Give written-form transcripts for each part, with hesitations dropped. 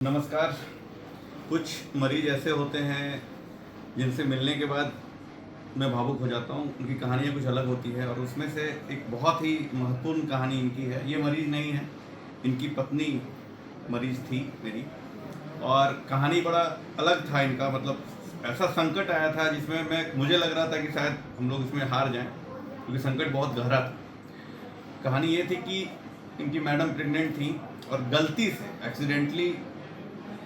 नमस्कार। कुछ मरीज ऐसे होते हैं जिनसे मिलने के बाद मैं भावुक हो जाता हूँ। उनकी कहानियाँ कुछ अलग होती है और उसमें से एक बहुत ही महत्वपूर्ण कहानी इनकी है। ये मरीज नहीं है, इनकी पत्नी मरीज थी मेरी, और कहानी बड़ा अलग था इनका। मतलब ऐसा संकट आया था जिसमें मुझे लग रहा था कि शायद हम लोग इसमें हार जाएं, क्योंकि संकट बहुत गहरा था। कहानी ये थी कि इनकी मैडम प्रेग्नेंट थी और गलती से एक्सीडेंटली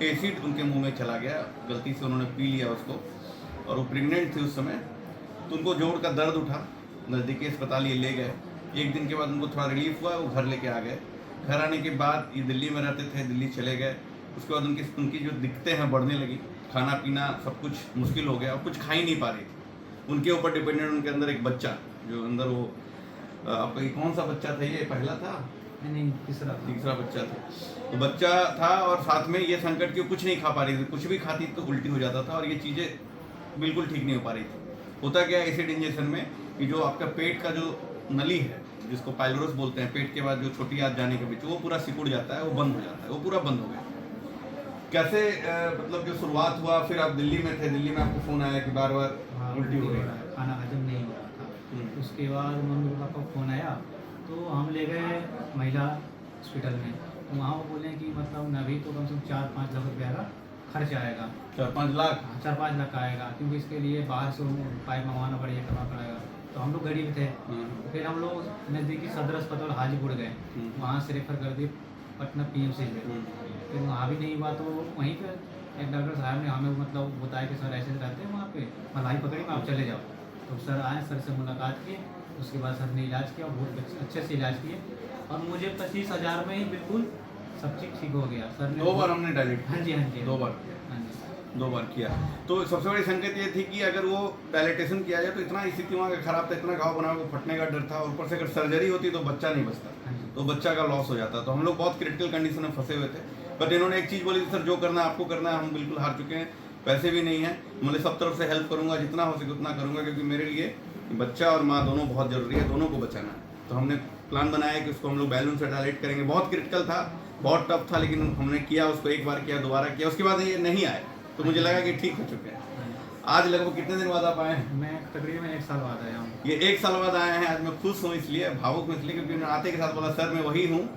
एसिड उनके मुंह में चला गया। गलती से उन्होंने पी लिया उसको, और वो प्रेग्नेंट थी उस समय। तो उनको जोड़ का दर्द उठा, नज़दीकी अस्पताल ये ले गए। एक दिन के बाद उनको थोड़ा रिलीफ हुआ, वो घर लेके आ गए। घर आने के बाद ये दिल्ली में रहते थे, दिल्ली चले गए। उसके बाद उनकी जो दिक्कतें हैं बढ़ने लगी, खाना पीना सब कुछ मुश्किल हो गया और कुछ खा ही नहीं पा रही थी। उनके ऊपर डिपेंडेंट उनके अंदर एक बच्चा, जो अंदर वो आपका ये कौन सा बच्चा था? ये पहला था? नहीं, तीसरा बच्चा था। तो बच्चा था और साथ में ये संकट की कुछ नहीं खा पा रही थी। कुछ भी खाती तो उल्टी हो जाता था और ये चीज़ें बिल्कुल ठीक नहीं हो पा रही थी। होता क्या है एसिड इंजेक्शन में कि जो आपका पेट का जो नली है, जिसको पाइलोरस बोलते हैं, पेट के बाद जो छोटी आंत जाने के बीच, वो पूरा सिकुड़ जाता है, वो बंद हो जाता है, वो पूरा बंद हो गया। कैसे मतलब जो शुरुआत हुआ, फिर आप दिल्ली में थे, दिल्ली में आपको फ़ोन आया कि बार बार उल्टी हो रही है, खाना हजम नहीं हो रहा था। उसके बाद मम्मी पापा का फ़ोन आया तो हम ले गए महिला हॉस्पिटल में। तो वहाँ वो बोले कि मतलब अभी तो कम से कम 4-5 लाख रुपया का खर्च आएगा। 4-5 लाख? 4-5 लाख का आएगा, क्योंकि इसके लिए बाहर से पाइप मंगवाना पड़ेगा, करना पड़ेगा। तो हम लोग गरीब थे। फिर हम लोग नज़दीकी सदर अस्पताल हाजीपुर गए, वहाँ से रेफर कर दिए पटना PMC में। फिर वहाँ भी नहीं हुआ तो वहीं पर एक डॉक्टर साहब ने हमें मतलब बताया कि सर ऐसे रहते हैं वहाँ पे, मलाई पकड़ी में आप चले जाओ। तो सर आए, सर से मुलाकात की। उसके बाद सर ने इलाज किया, बहुत अच्छे से इलाज किए और मुझे 25,000 में ही बिल्कुल सब चीज़ ठीक हो गया। सर ने 2 बार हमने डायलिट? हाँ जी, हाँ जी, 2 बार? हाँ जी, 2 बार किया। तो सबसे बड़ी संकेत ये थी कि अगर वो डायलिटेशन किया जाए तो इतना स्थिति वहाँ का खराब था, इतना घाव बना को फटने का डर था। ऊपर से अगर सर्जरी होती तो बच्चा नहीं बचता, तो बच्चा का लॉस हो जाता। तो हम लोग बहुत क्रिटिकल कंडीशन में फंसे हुए थे। बट इन्होंने एक चीज़ बोली थी, सर जो करना है आपको करना है, हम बिल्कुल हार चुके हैं, पैसे भी नहीं है, मैं सब तरफ से हेल्प करूँगा, जितना हो सके उतना करूँगा, क्योंकि मेरे लिए बच्चा और माँ दोनों बहुत ज़रूरी है, दोनों को बचाना है। तो हमने प्लान बनाया कि उसको हम लोग बैलून से डायलेट करेंगे। बहुत क्रिटिकल था, बहुत टफ था, लेकिन हमने किया उसको। एक बार किया, दोबारा किया, उसके बाद ये नहीं आए तो मुझे लगा कि ठीक हो चुके हैं। आज लगभग कितने दिन बाद आप आए हैं? मैं तकरीबन 1 साल बाद आया हूँ। ये 1 साल बाद आए हैं। आज मैं खुश हूँ, इसलिए भावुक हूँ इसलिए क्योंकि उन्होंने आते के साथ बोला, सर मैं वही हूँ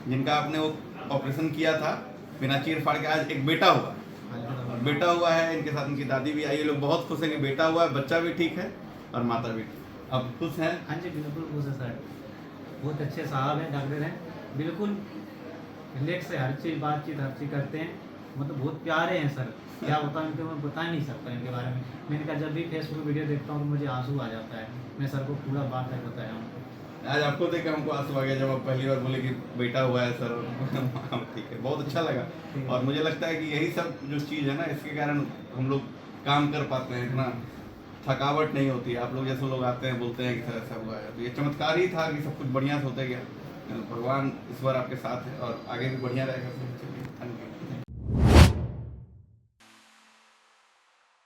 जिनका आपने वो ऑपरेशन किया था बिना चीर फाड़ के। आज एक बेटा हुआ, बेटा हुआ है, इनके साथ उनकी दादी भी आई। ये लोग बहुत खुश हैं कि बेटा हुआ है, बच्चा भी ठीक है और माता भी ठीक। अब खुश हैं? हाँ जी, बिल्कुल खुश है सर। बहुत अच्छे साहब हैं, डॉक्टर हैं, बिल्कुल रिलैक्स से हर चीज़ बातचीत हर चीज़ करते हैं। मतलब बहुत प्यारे हैं सर। क्या बताऊँ इनके, मैं बता नहीं सकता इनके बारे में। मैं इनका जब भी फेसबुक वीडियो देखता हूँ तो मुझे आंसू आ जाता है। मैं सर को पूरा बात है बताया हूँ। आज आपको देख के हमको आंसू आ गया जब आप पहली बार बोले कि बेटा हुआ है सर। ठीक है, बहुत अच्छा लगा। और मुझे लगता है कि यही सब जो चीज़ है ना, इसके कारण हम लोग काम कर पाते हैं, इतना थकावट नहीं होती। आप लोग जैसे लोग आते हैं बोलते हैं कि सर ऐसा हुआ है, तो ये चमत्कार ही था कि सब कुछ बढ़िया से होता गया। भगवान इस बार आपके साथ है और आगे भी बढ़िया रहेगा। Thank you.